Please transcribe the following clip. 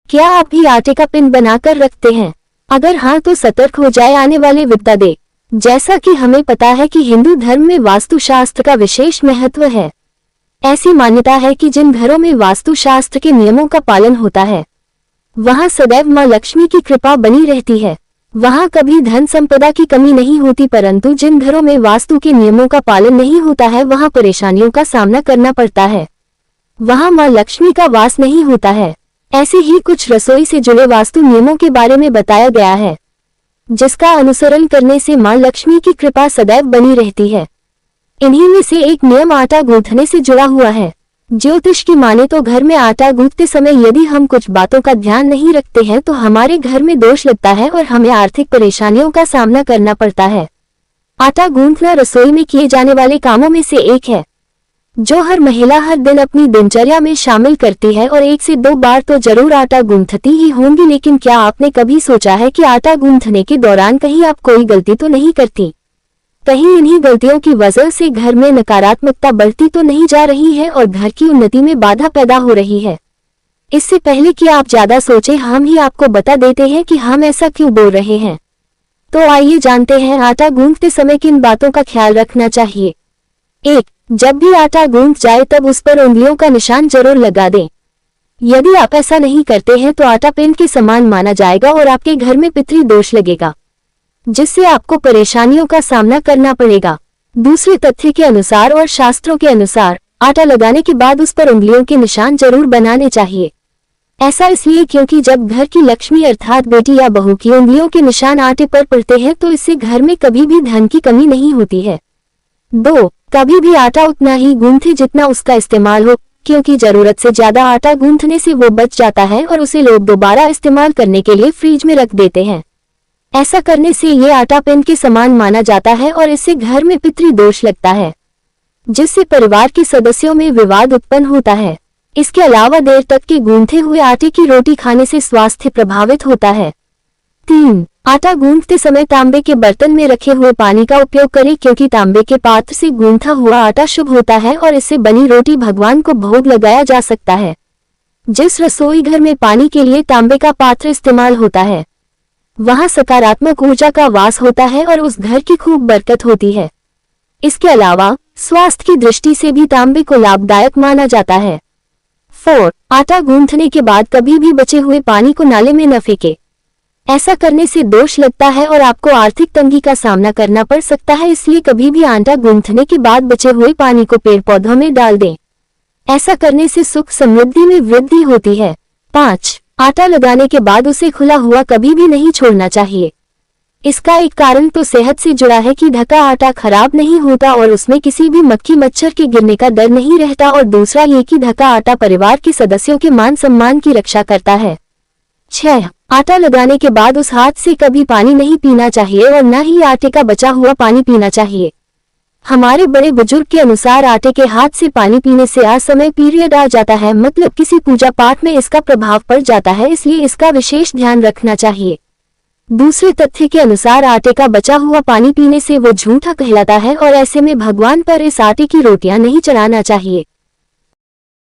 क्या आप भी आटे का पिंड बनाकर रखते हैं? अगर हाँ तो सतर्क हो जाए आने वाले विपदा दे। जैसा कि हमें पता है कि हिंदू धर्म में वास्तुशास्त्र का विशेष महत्व है। ऐसी मान्यता है कि जिन घरों में वास्तुशास्त्र के नियमों का पालन होता है वहां सदैव मां लक्ष्मी की कृपा बनी रहती है। वहां कभी धन संपदा की कमी नहीं होती, परंतु जिन घरों में वास्तु के नियमों का पालन नहीं होता है वहां परेशानियों का सामना करना पड़ता है। वहां मां लक्ष्मी का वास नहीं होता है। ऐसे ही कुछ रसोई से जुड़े वास्तु नियमों के बारे में बताया गया है, जिसका अनुसरण करने से मां लक्ष्मी की कृपा सदैव बनी रहती है। इन्हीं में से एक नियम आटा गूंथने से जुड़ा हुआ है। ज्योतिष की माने तो घर में आटा गूंथते समय यदि हम कुछ बातों का ध्यान नहीं रखते हैं तो हमारे घर में दोष लगता है और हमें आर्थिक परेशानियों का सामना करना पड़ता है। आटा गूंथना रसोई में किए जाने वाले कामों में से एक है जो हर महिला हर दिन अपनी दिनचर्या में शामिल करती है और 1 से 2 बार तो जरूर आटा गूंथती ही होंगी। लेकिन क्या आपने कभी सोचा है कि आटा गूंथने के दौरान कहीं आप कोई गलती तो नहीं करती? कहीं इन्हीं गलतियों की वजह से घर में नकारात्मकता बढ़ती तो नहीं जा रही है और घर की उन्नति में बाधा पैदा हो रही है? इससे पहले कि आप ज्यादा सोचें, हम ही आपको बता देते हैं कि हम ऐसा क्यों बोल रहे हैं। तो आइए जानते हैं आटा गूंथते समय किन बातों का ख्याल रखना चाहिए। 1. जब भी आटा गूंथ जाए तब उस पर उंगलियों का निशान जरूर लगा दें। यदि आप ऐसा नहीं करते हैं तो आटा पिंड के समान माना जाएगा और आपके घर में पितृ दोष लगेगा, जिससे आपको परेशानियों का सामना करना पड़ेगा। दूसरे तथ्य के अनुसार और शास्त्रों के अनुसार आटा लगाने के बाद उस पर उंगलियों के निशान जरूर बनाने चाहिए। ऐसा इसलिए क्योंकि जब घर की लक्ष्मी अर्थात बेटी या बहू की उंगलियों के निशान आटे पर पड़ते हैं तो इससे घर में कभी भी धन की कमी नहीं होती है। 2. कभी भी आटा उतना ही गूंथे जितना उसका इस्तेमाल हो, क्योंकि जरूरत से ज्यादा आटा गूंथने से वो बच जाता है और उसे लोग दोबारा इस्तेमाल करने के लिए फ्रिज में रख देते हैं। ऐसा करने से ये आटा पिंड के समान माना जाता है और इससे घर में पितृ दोष लगता है, जिससे परिवार के सदस्यों में विवाद उत्पन्न होता है। इसके अलावा देर तक के गूंथे हुए आटे की रोटी खाने से स्वास्थ्य प्रभावित होता है। 3. आटा गूंथते समय तांबे के बर्तन में रखे हुए पानी का उपयोग करें, क्योंकि तांबे के पात्र से गूंथा हुआ आटा शुभ होता है और इससे बनी रोटी भगवान को भोग लगाया जा सकता है। जिस रसोई घर में पानी के लिए तांबे का पात्र इस्तेमाल होता है वहां सकारात्मक ऊर्जा का वास होता है और उस घर की खूब बरकत होती है। इसके अलावा स्वास्थ्य की दृष्टि से भी तांबे को लाभदायक माना जाता है। 4. आटा गूंथने के बाद कभी भी बचे हुए पानी को नाले में न फेंके। ऐसा करने से दोष लगता है और आपको आर्थिक तंगी का सामना करना पड़ सकता है, इसलिए कभी भी आटा गूंथने के बाद बचे हुए पानी को पेड़ पौधों में डाल दें। ऐसा करने से सुख समृद्धि में वृद्धि होती है। 5. आटा लगाने के बाद उसे खुला हुआ कभी भी नहीं छोड़ना चाहिए। इसका एक कारण तो सेहत से जुड़ा है कि ढका आटा खराब नहीं होता और उसमें किसी भी मक्खी मच्छर के गिरने का डर नहीं रहता, और दूसरा ये कि ढका आटा परिवार के सदस्यों के मान सम्मान की रक्षा करता है। 6. आटा लगाने के बाद उस हाथ से कभी पानी नहीं पीना चाहिए और न ही आटे का बचा हुआ पानी पीना चाहिए। हमारे बड़े बुजुर्ग के अनुसार आटे के हाथ से पानी पीने से असमय पीरियड आ जाता है, मतलब किसी पूजा पाठ में इसका प्रभाव पड़ जाता है, इसलिए इसका विशेष ध्यान रखना चाहिए। दूसरे तथ्य के अनुसार आटे का बचा हुआ पानी पीने से वो झूठा कहलाता है और ऐसे में भगवान पर इस आटे की रोटियां नहीं चढ़ाना चाहिए।